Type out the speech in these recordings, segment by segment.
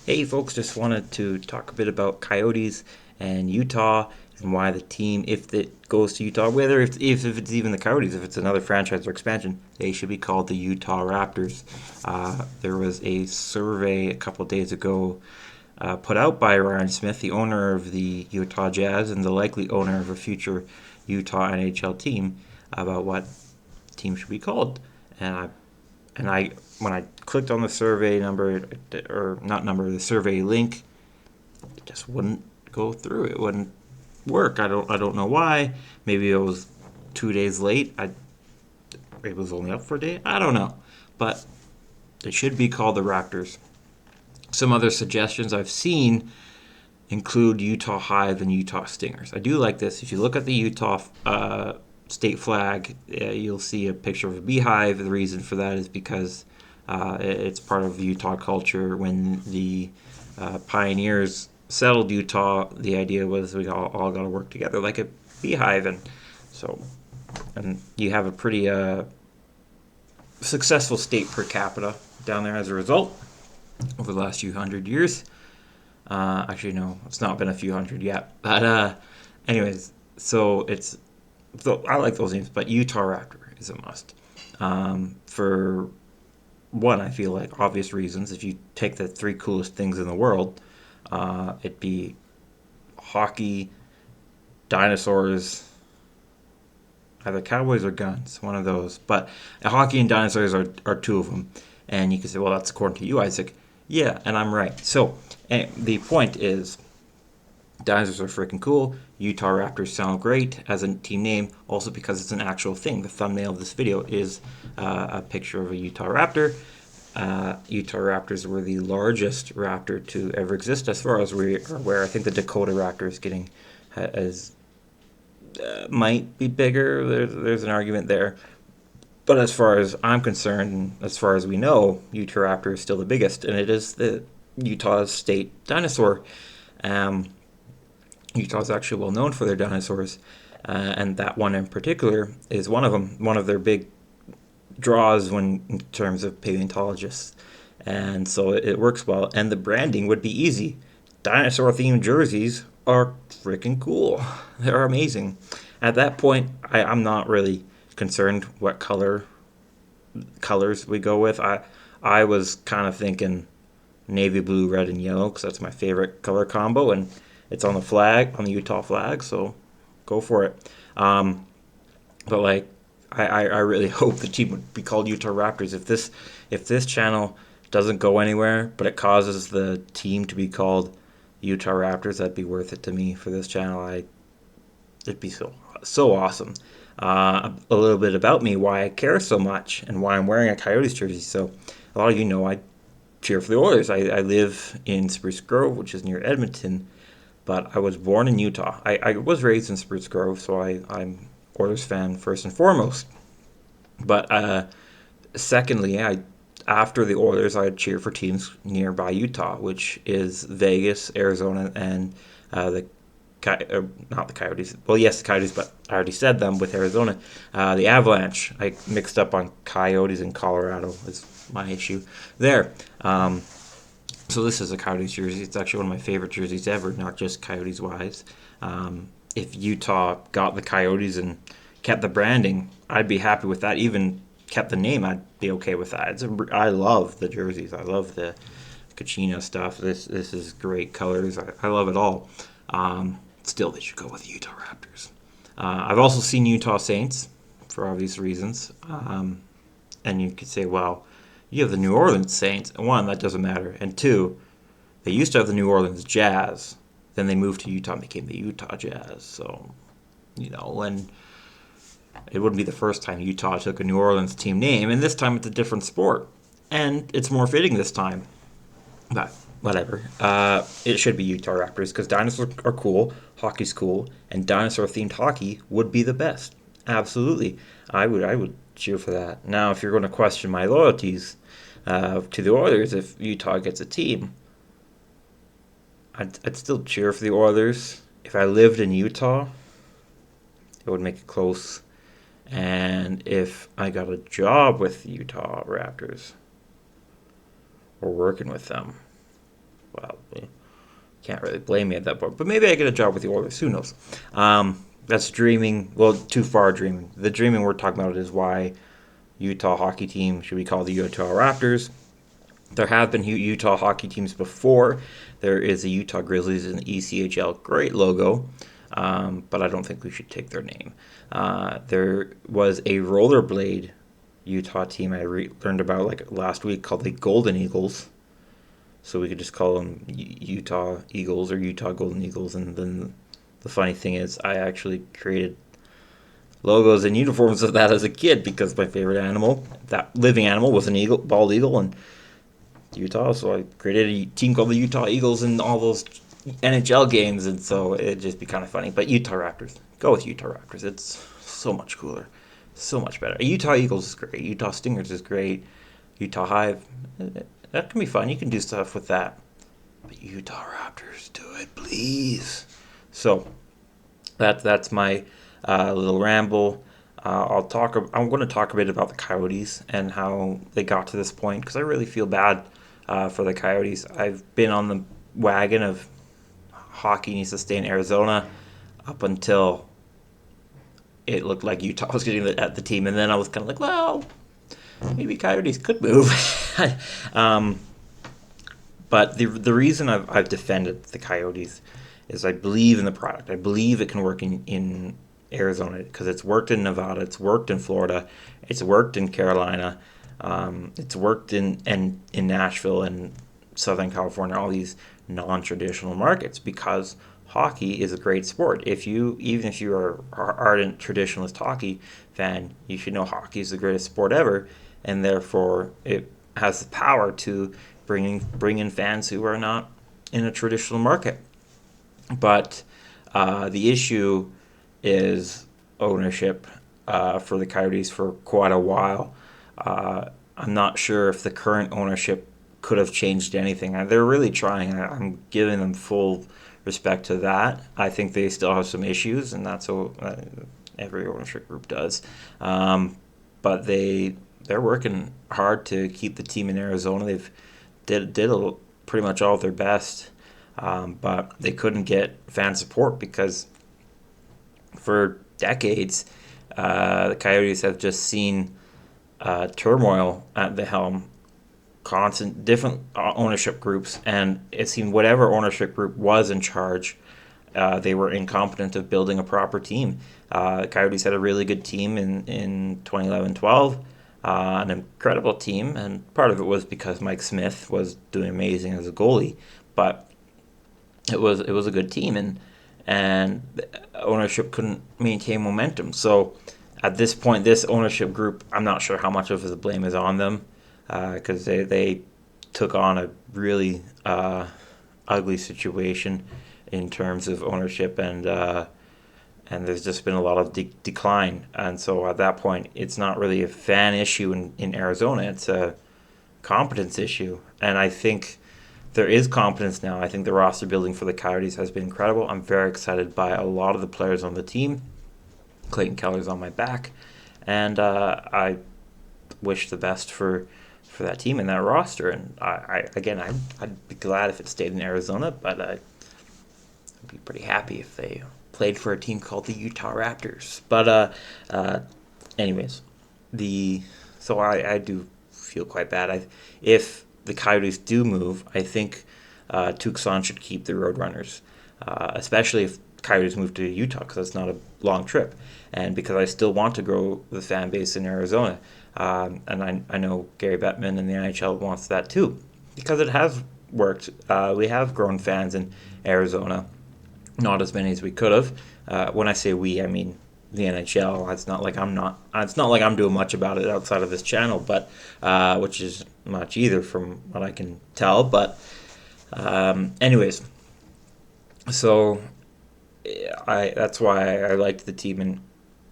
Hey folks, just wanted to talk a bit about Coyotes and Utah and why the team, if it goes to Utah, whether if it's even the Coyotes, if it's another franchise or expansion, they should be called the Utah Raptors. There was a survey a couple days ago put out by Ryan Smith, the owner of the Utah Jazz and the likely owner of a future Utah NHL team, about what team should be called. And I when I clicked on the survey number or not number the survey link, it just wouldn't go through. It wouldn't work. I don't know why. Maybe it was 2 days late. It was only up for a day. I don't know, but it should be called the Raptors. Some other suggestions I've seen include Utah Hive and Utah Stingers. I do like this. If you look at the Utah state flag, you'll see a picture of a beehive. The reason for that is because it's part of Utah culture. When the pioneers settled Utah, the idea was we all got to work together like a beehive, and you have a pretty successful state per capita down there as a result over the last few hundred years. Actually, no, it's not been a few hundred yet. But anyways, so I like those names, but Utah Raptor is a must. For one, I feel like obvious reasons. If you take the three coolest things in the world, it'd be hockey, dinosaurs, either cowboys or guns, one of those. But hockey and dinosaurs are two of them. And you can say, well, that's according to you, Isaac. Yeah, and I'm right. So the point is, dinosaurs are freaking cool. Utah Raptors sound great as a team name, also because it's an actual thing. The thumbnail of this video is a picture of a Utah Raptor. Utah Raptors were the largest raptor to ever exist, as far as we are aware. I think the Dakota Raptor is getting as might be bigger. There's an argument there. But as far as I'm concerned, and as far as we know, Utahraptor is still the biggest, and it is the Utah's state dinosaur. Um, Utah is actually well known for their dinosaurs, and that one in particular is one of them. One of their big draws when in terms of paleontologists, and so it works well. And the branding would be easy. Dinosaur-themed jerseys are freaking cool. They're amazing. At that point, I'm not really concerned what colors we go with. I was kind of thinking navy blue, red, and yellow because that's my favorite color combo, and it's on the flag, on the Utah flag, so go for it. But like, I really hope the team would be called Utah Raptors. If this channel doesn't go anywhere, but it causes the team to be called Utah Raptors, that'd be worth it to me for this channel. It'd be so awesome. A little bit about me, why I care so much, and why I'm wearing a Coyotes jersey. So a lot of you know I cheer for the Oilers. I live in Spruce Grove, which is near Edmonton, but I was born in Utah. I was raised in Spruce Grove, so I'm Oilers fan first and foremost. But secondly, after the Oilers, I'd cheer for teams nearby Utah, which is Vegas, Arizona, and the not the Coyotes. Well, yes, the Coyotes, but I already said them with Arizona. The Avalanche. I mixed up on Coyotes in Colorado is my issue there. So this is a Coyotes jersey. It's actually one of my favorite jerseys ever, not just Coyotes wise. If Utah got the Coyotes and kept the branding, I'd be happy with that. Even kept the name, I'd be okay with that. I love the jerseys. I love the Kachina stuff. This is great colors. I love it all. Still, they should go with the Utah Raptors. I've also seen Utah Saints for obvious reasons. And you could say, well, you have the New Orleans Saints. And one, that doesn't matter. And two, they used to have the New Orleans Jazz. Then they moved to Utah and became the Utah Jazz. So, and it wouldn't be the first time Utah took a New Orleans team name. And this time it's a different sport. And it's more fitting this time. But whatever. It should be Utah Raptors because dinosaurs are cool, hockey's cool, and dinosaur-themed hockey would be the best. Absolutely, I would cheer for that. Now, if you're going to question my loyalties to the Oilers, if Utah gets a team, I'd still cheer for the Oilers. If I lived in Utah, it would make it close. And if I got a job with the Utah Raptors or working with them, well, can't really blame me at that point. But maybe I get a job with the Oilers. Who knows? That's dreaming. Well, too far dreaming. The dreaming we're talking about is why Utah hockey team should be called the Utah Raptors. There have been Utah hockey teams before. There is the Utah Grizzlies in the ECHL. Great logo, but I don't think we should take their name. There was a rollerblade Utah team I learned about like last week called the Golden Eagles. So we could just call them Utah Eagles or Utah Golden Eagles. And then the funny thing is, I actually created logos and uniforms of that as a kid because my favorite animal, that living animal, was an eagle, bald eagle, and Utah. So I created a team called the Utah Eagles in all those NHL games, and so it'd just be kind of funny. But Utah Raptors, go with Utah Raptors. It's so much cooler, so much better. Utah Eagles is great. Utah Stingers is great. Utah Hive, that can be fun. You can do stuff with that. But Utah Raptors, do it, please. So that's my little ramble. I'm going to talk a bit about the Coyotes and how they got to this point because I really feel bad for the Coyotes. I've been on the wagon of hockey needs to stay in Arizona up until it looked like Utah was getting at the team, and then I was kind of like, well, maybe Coyotes could move. But the reason I've defended the Coyotes is I believe in the product. I believe it can work in Arizona because it's worked in Nevada, it's worked in Florida, it's worked in Carolina, it's worked in Nashville and Southern California, all these non-traditional markets because hockey is a great sport. Even if you are an ardent traditionalist hockey fan, you should know hockey is the greatest sport ever, and therefore it has the power to bring in fans who are not in a traditional market. But the issue is ownership for the Coyotes for quite a while. I'm not sure if the current ownership could have changed anything. They're really trying. I'm giving them full respect to that. I think they still have some issues, and that's what every ownership group does. But they're working hard to keep the team in Arizona. They've did pretty much all their best, but they couldn't get fan support because for decades the Coyotes have just seen turmoil at the helm, constant different ownership groups, and it seemed whatever ownership group was in charge, they were incompetent of building a proper team. The Coyotes had a really good team in 2011-12, an incredible team, and part of it was because Mike Smith was doing amazing as a goalie, but it was a good team, and the ownership couldn't maintain momentum. So at this point, this ownership group, I'm not sure how much of the blame is on them because they took on a really ugly situation in terms of ownership, and there's just been a lot of decline. And so at that point, it's not really a fan issue in Arizona. It's a competence issue. And I think there is competence now. I think the roster building for the Coyotes has been incredible. I'm very excited by a lot of the players on the team. Clayton Keller's on my back. And I wish the best for that team and that roster. And I'd be glad if it stayed in Arizona, but I'd be pretty happy if they played for a team called the Utah Raptors. But anyways, so I do feel quite bad. If the Coyotes do move, I think Tucson should keep the Roadrunners, especially if Coyotes move to Utah because it's not a long trip, and because I still want to grow the fan base in Arizona. And I know Gary Bettman and the NHL wants that too because it has worked. We have grown fans in Arizona, not as many as we could have. When I say we, I mean the NHL. It's not like I'm doing much about it outside of this channel, but which is much either from what I can tell. But anyways, so that's why I liked the team in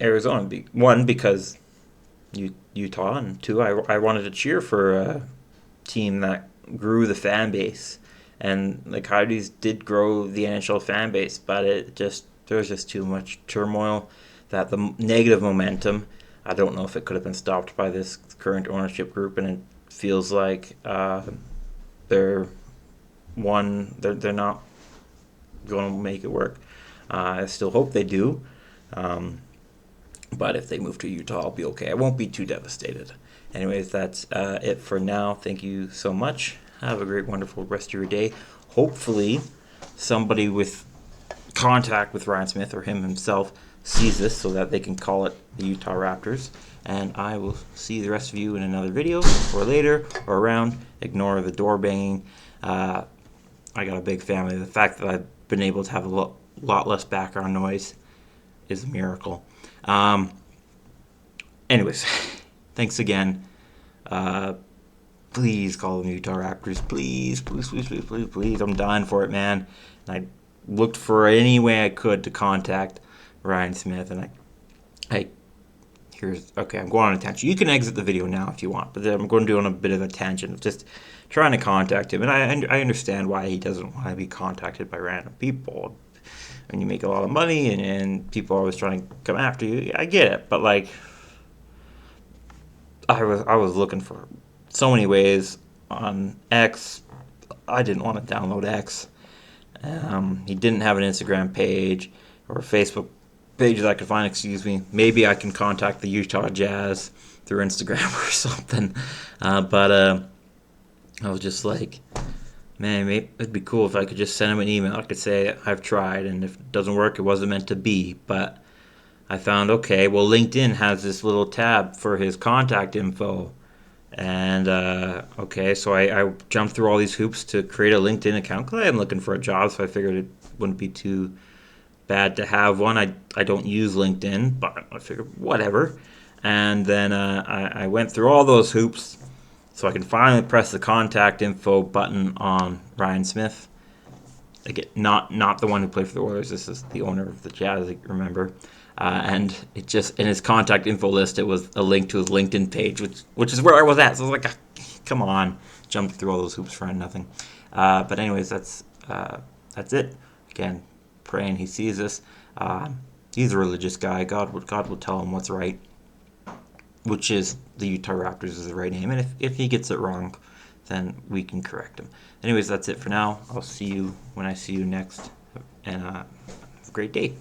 Arizona. One, because Utah, and two, I wanted to cheer for a team that grew the fan base. And the Coyotes did grow the NHL fan base, but there was just too much turmoil. That the negative momentum, I don't know if it could have been stopped by this current ownership group, and it feels like they're they're not going to make it work. I still hope they do. But if they move to Utah, I'll be okay. I won't be too devastated. Anyways, that's it for now. Thank you so much. Have a great, wonderful rest of your day. Hopefully, somebody with contact with Ryan Smith or him himself sees this so that they can call it the Utahraptors. And I will see the rest of you in another video or later or around. Ignore the door banging. I got a big family. The fact that I've been able to have a lot less background noise is a miracle. Anyways, thanks again. Please call them Utahraptors. Please, please, please, please, please, please. I'm dying for it, man. And I looked for any way I could to contact Ryan Smith, and I'm going on a tangent. You can exit the video now if you want, but then I'm going to do on a bit of a tangent of just trying to contact him, and I understand why he doesn't want to be contacted by random people. When you make a lot of money and people are always trying to come after you, I get it, but like, I was looking for so many ways on X. I didn't want to download X. He didn't have an Instagram page or a Facebook page that I could find. Excuse me. Maybe I can contact the Utah Jazz through Instagram or something. But I was just like, man, maybe it'd be cool if I could just send him an email. I could say I've tried, and if it doesn't work, it wasn't meant to be. But I found, okay, well, LinkedIn has this little tab for his contact info. And, okay, so I jumped through all these hoops to create a LinkedIn account because I am looking for a job, so I figured it wouldn't be too bad to have one. I don't use LinkedIn, but I figured whatever. And then I went through all those hoops so I can finally press the contact info button on Ryan Smith. Again, not the one who played for the Oilers. This is the owner of the Jazz, remember. And it just, in his contact info list, it was a link to his LinkedIn page, which is where I was at. So I was like, come on, jumped through all those hoops for nothing. But anyways, that's it. Again, praying he sees this. He's a religious guy. God will tell him what's right, which is the Utahraptors is the right name. And if he gets it wrong, then we can correct him. Anyways, that's it for now. I'll see you when I see you next. And have a great day.